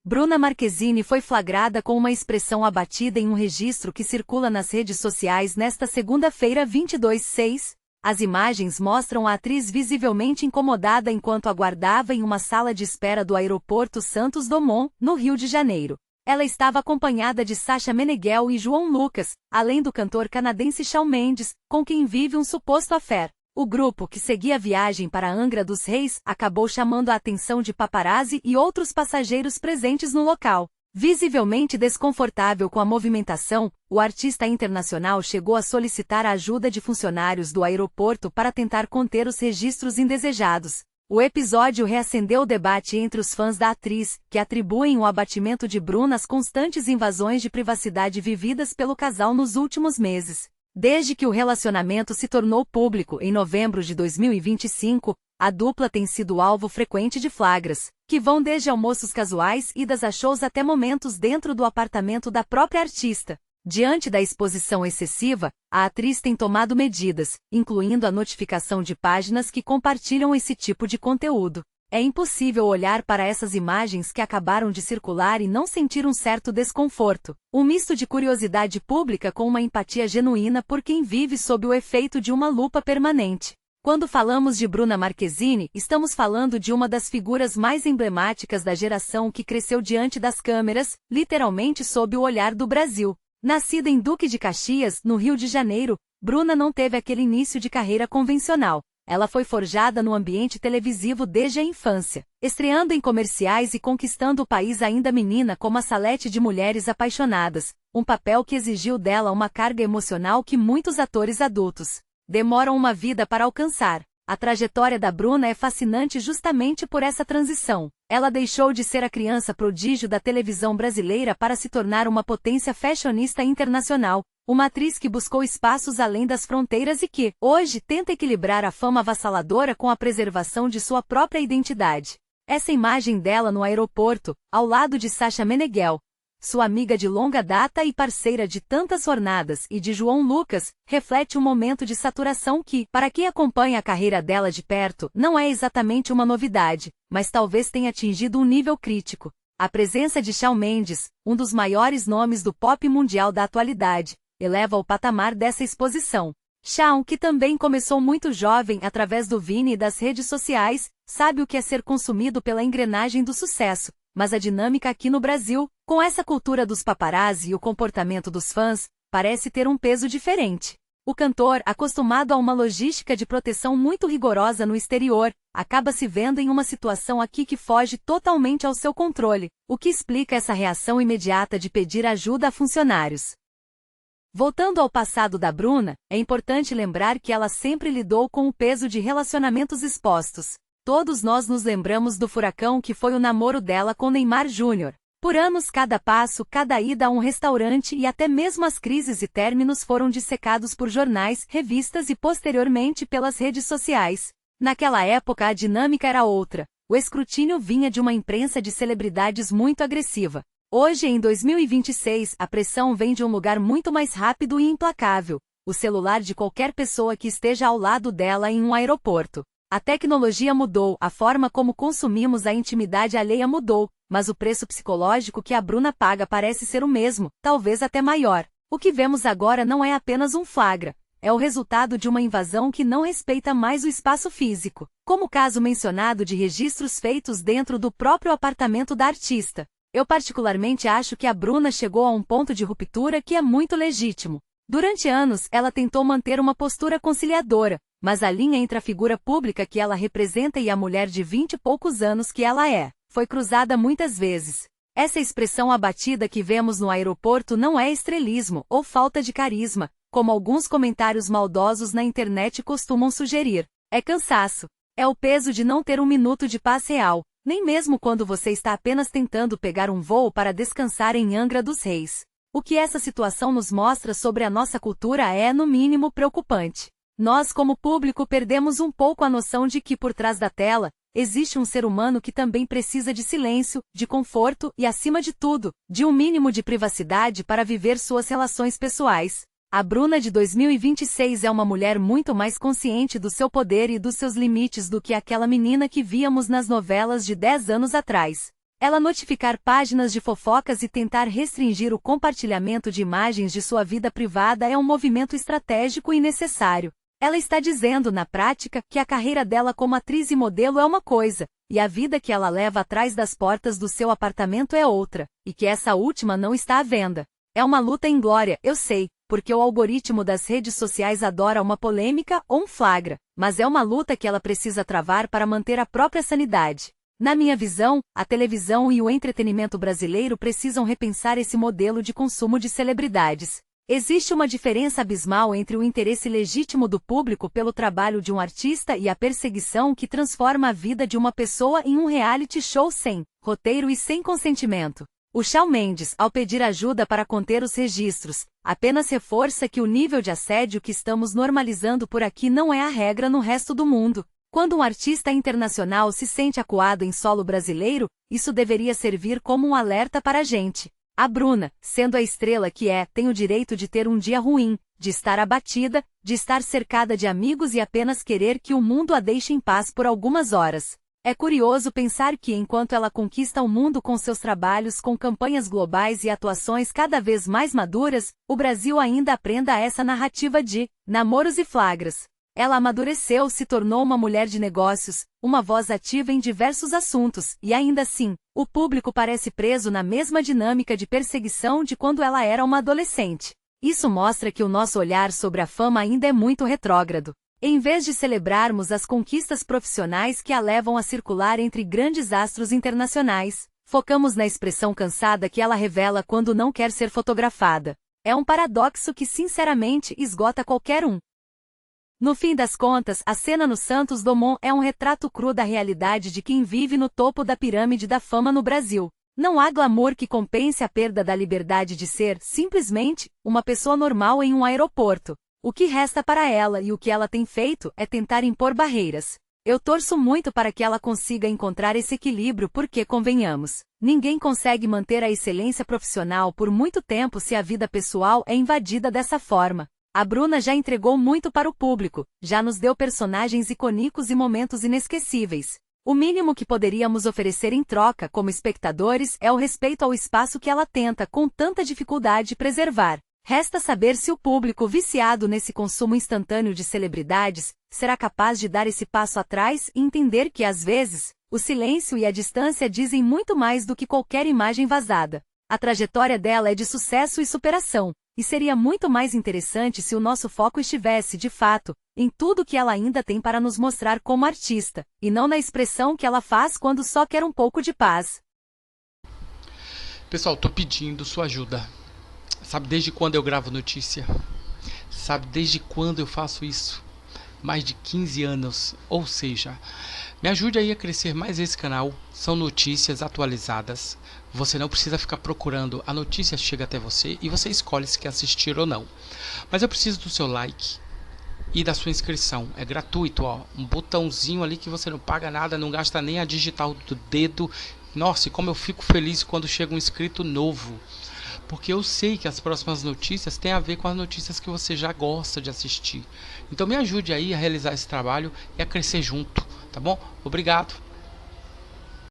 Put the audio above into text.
Bruna Marquezine foi flagrada com uma expressão abatida em um registro que circula nas redes sociais nesta segunda-feira 22/6. As imagens mostram a atriz visivelmente incomodada enquanto aguardava em uma sala de espera do aeroporto Santos Dumont, no Rio de Janeiro. Ela estava acompanhada de Sasha Meneghel e João Lucas, além do cantor canadense Shawn Mendes, com quem vive um suposto affair. O grupo que seguia a viagem para Angra dos Reis acabou chamando a atenção de paparazzi e outros passageiros presentes no local. Visivelmente desconfortável com a movimentação, o artista internacional chegou a solicitar a ajuda de funcionários do aeroporto para tentar conter os registros indesejados. O episódio reacendeu o debate entre os fãs da atriz, que atribuem o abatimento de Bruna às constantes invasões de privacidade vividas pelo casal nos últimos meses. Desde que o relacionamento se tornou público em novembro de 2025, a dupla tem sido alvo frequente de flagras, que vão desde almoços casuais e idas a shows até momentos dentro do apartamento da própria artista. Diante da exposição excessiva, a atriz tem tomado medidas, incluindo a notificação de páginas que compartilham esse tipo de conteúdo. É impossível olhar para essas imagens que acabaram de circular e não sentir um certo desconforto, um misto de curiosidade pública com uma empatia genuína por quem vive sob o efeito de uma lupa permanente. Quando falamos de Bruna Marquezine, estamos falando de uma das figuras mais emblemáticas da geração que cresceu diante das câmeras, literalmente sob o olhar do Brasil. Nascida em Duque de Caxias, no Rio de Janeiro, Bruna não teve aquele início de carreira convencional. Ela foi forjada no ambiente televisivo desde a infância, estreando em comerciais e conquistando o país ainda menina como a Salete de Mulheres Apaixonadas, um papel que exigiu dela uma carga emocional que muitos atores adultos demoram uma vida para alcançar. A trajetória da Bruna é fascinante justamente por essa transição. Ela deixou de ser a criança prodígio da televisão brasileira para se tornar uma potência fashionista internacional, uma atriz que buscou espaços além das fronteiras e que, hoje, tenta equilibrar a fama avassaladora com a preservação de sua própria identidade. Essa imagem dela no aeroporto, ao lado de Sasha Meneghel, sua amiga de longa data e parceira de tantas jornadas, e de João Lucas, reflete um momento de saturação que, para quem acompanha a carreira dela de perto, não é exatamente uma novidade, mas talvez tenha atingido um nível crítico. A presença de Shawn Mendes, um dos maiores nomes do pop mundial da atualidade, eleva o patamar dessa exposição. Shawn, que também começou muito jovem através do Vine e das redes sociais, sabe o que é ser consumido pela engrenagem do sucesso, mas a dinâmica aqui no Brasil, com essa cultura dos paparazzi e o comportamento dos fãs, parece ter um peso diferente. O cantor, acostumado a uma logística de proteção muito rigorosa no exterior, acaba se vendo em uma situação aqui que foge totalmente ao seu controle, o que explica essa reação imediata de pedir ajuda a funcionários. Voltando ao passado da Bruna, é importante lembrar que ela sempre lidou com o peso de relacionamentos expostos. Todos nós nos lembramos do furacão que foi o namoro dela com Neymar Júnior. Por anos cada passo, cada ida a um restaurante e até mesmo as crises e términos foram dissecados por jornais, revistas e posteriormente pelas redes sociais. Naquela época a dinâmica era outra. O escrutínio vinha de uma imprensa de celebridades muito agressiva. Hoje, em 2026, a pressão vem de um lugar muito mais rápido e implacável: o celular de qualquer pessoa que esteja ao lado dela em um aeroporto. A tecnologia mudou, a forma como consumimos a intimidade alheia mudou, mas o preço psicológico que a Bruna paga parece ser o mesmo, talvez até maior. O que vemos agora não é apenas um flagra, é o resultado de uma invasão que não respeita mais o espaço físico, como o caso mencionado de registros feitos dentro do próprio apartamento da artista. Eu particularmente acho que a Bruna chegou a um ponto de ruptura que é muito legítimo. Durante anos, ela tentou manter uma postura conciliadora, mas a linha entre a figura pública que ela representa e a mulher de 20 e poucos anos que ela é, foi cruzada muitas vezes. Essa expressão abatida que vemos no aeroporto não é estrelismo ou falta de carisma, como alguns comentários maldosos na internet costumam sugerir. É cansaço. É o peso de não ter um minuto de paz real, nem mesmo quando você está apenas tentando pegar um voo para descansar em Angra dos Reis. O que essa situação nos mostra sobre a nossa cultura é, no mínimo, preocupante. Nós, como público, perdemos um pouco a noção de que, por trás da tela, existe um ser humano que também precisa de silêncio, de conforto e, acima de tudo, de um mínimo de privacidade para viver suas relações pessoais. A Bruna de 2026 é uma mulher muito mais consciente do seu poder e dos seus limites do que aquela menina que víamos nas novelas de 10 anos atrás. Ela notificar páginas de fofocas e tentar restringir o compartilhamento de imagens de sua vida privada é um movimento estratégico e necessário. Ela está dizendo, na prática, que a carreira dela como atriz e modelo é uma coisa, e a vida que ela leva atrás das portas do seu apartamento é outra, e que essa última não está à venda. É uma luta inglória, eu sei, porque o algoritmo das redes sociais adora uma polêmica ou um flagra, mas é uma luta que ela precisa travar para manter a própria sanidade. Na minha visão, a televisão e o entretenimento brasileiro precisam repensar esse modelo de consumo de celebridades. Existe uma diferença abismal entre o interesse legítimo do público pelo trabalho de um artista e a perseguição que transforma a vida de uma pessoa em um reality show sem roteiro e sem consentimento. O Shawn Mendes, ao pedir ajuda para conter os registros, apenas reforça que o nível de assédio que estamos normalizando por aqui não é a regra no resto do mundo. Quando um artista internacional se sente acuado em solo brasileiro, isso deveria servir como um alerta para a gente. A Bruna, sendo a estrela que é, tem o direito de ter um dia ruim, de estar abatida, de estar cercada de amigos e apenas querer que o mundo a deixe em paz por algumas horas. É curioso pensar que enquanto ela conquista o mundo com seus trabalhos com campanhas globais e atuações cada vez mais maduras, o Brasil ainda aprenda essa narrativa de namoros e flagras. Ela amadureceu, se tornou uma mulher de negócios, uma voz ativa em diversos assuntos, e ainda assim, o público parece preso na mesma dinâmica de perseguição de quando ela era uma adolescente. Isso mostra que o nosso olhar sobre a fama ainda é muito retrógrado. Em vez de celebrarmos as conquistas profissionais que a levam a circular entre grandes astros internacionais, focamos na expressão cansada que ela revela quando não quer ser fotografada. É um paradoxo que sinceramente esgota qualquer um. No fim das contas, a cena no Santos Dumont é um retrato cru da realidade de quem vive no topo da pirâmide da fama no Brasil. Não há glamour que compense a perda da liberdade de ser, simplesmente, uma pessoa normal em um aeroporto. O que resta para ela e o que ela tem feito é tentar impor barreiras. Eu torço muito para que ela consiga encontrar esse equilíbrio porque, convenhamos, ninguém consegue manter a excelência profissional por muito tempo se a vida pessoal é invadida dessa forma. A Bruna já entregou muito para o público, já nos deu personagens icônicos e momentos inesquecíveis. O mínimo que poderíamos oferecer em troca, como espectadores, é o respeito ao espaço que ela tenta, com tanta dificuldade, preservar. Resta saber se o público viciado nesse consumo instantâneo de celebridades será capaz de dar esse passo atrás e entender que, às vezes, o silêncio e a distância dizem muito mais do que qualquer imagem vazada. A trajetória dela é de sucesso e superação. E seria muito mais interessante se o nosso foco estivesse, de fato, em tudo que ela ainda tem para nos mostrar como artista, e não na expressão que ela faz quando só quer um pouco de paz. Pessoal, tô pedindo sua ajuda. Sabe desde quando eu gravo notícia? Sabe desde quando eu faço isso? Mais de 15 anos, ou seja, me ajude aí a crescer mais esse canal. São notícias atualizadas. Você não precisa ficar procurando, a notícia chega até você e você escolhe se quer assistir ou não. Mas eu preciso do seu like e da sua inscrição. É gratuito, ó, um botãozinho ali que você não paga nada, não gasta nem a digital do dedo. Nossa, e como eu fico feliz quando chega um inscrito novo. Porque eu sei que as próximas notícias têm a ver com as notícias que você já gosta de assistir. Então me ajude aí a realizar esse trabalho e a crescer junto, tá bom? Obrigado!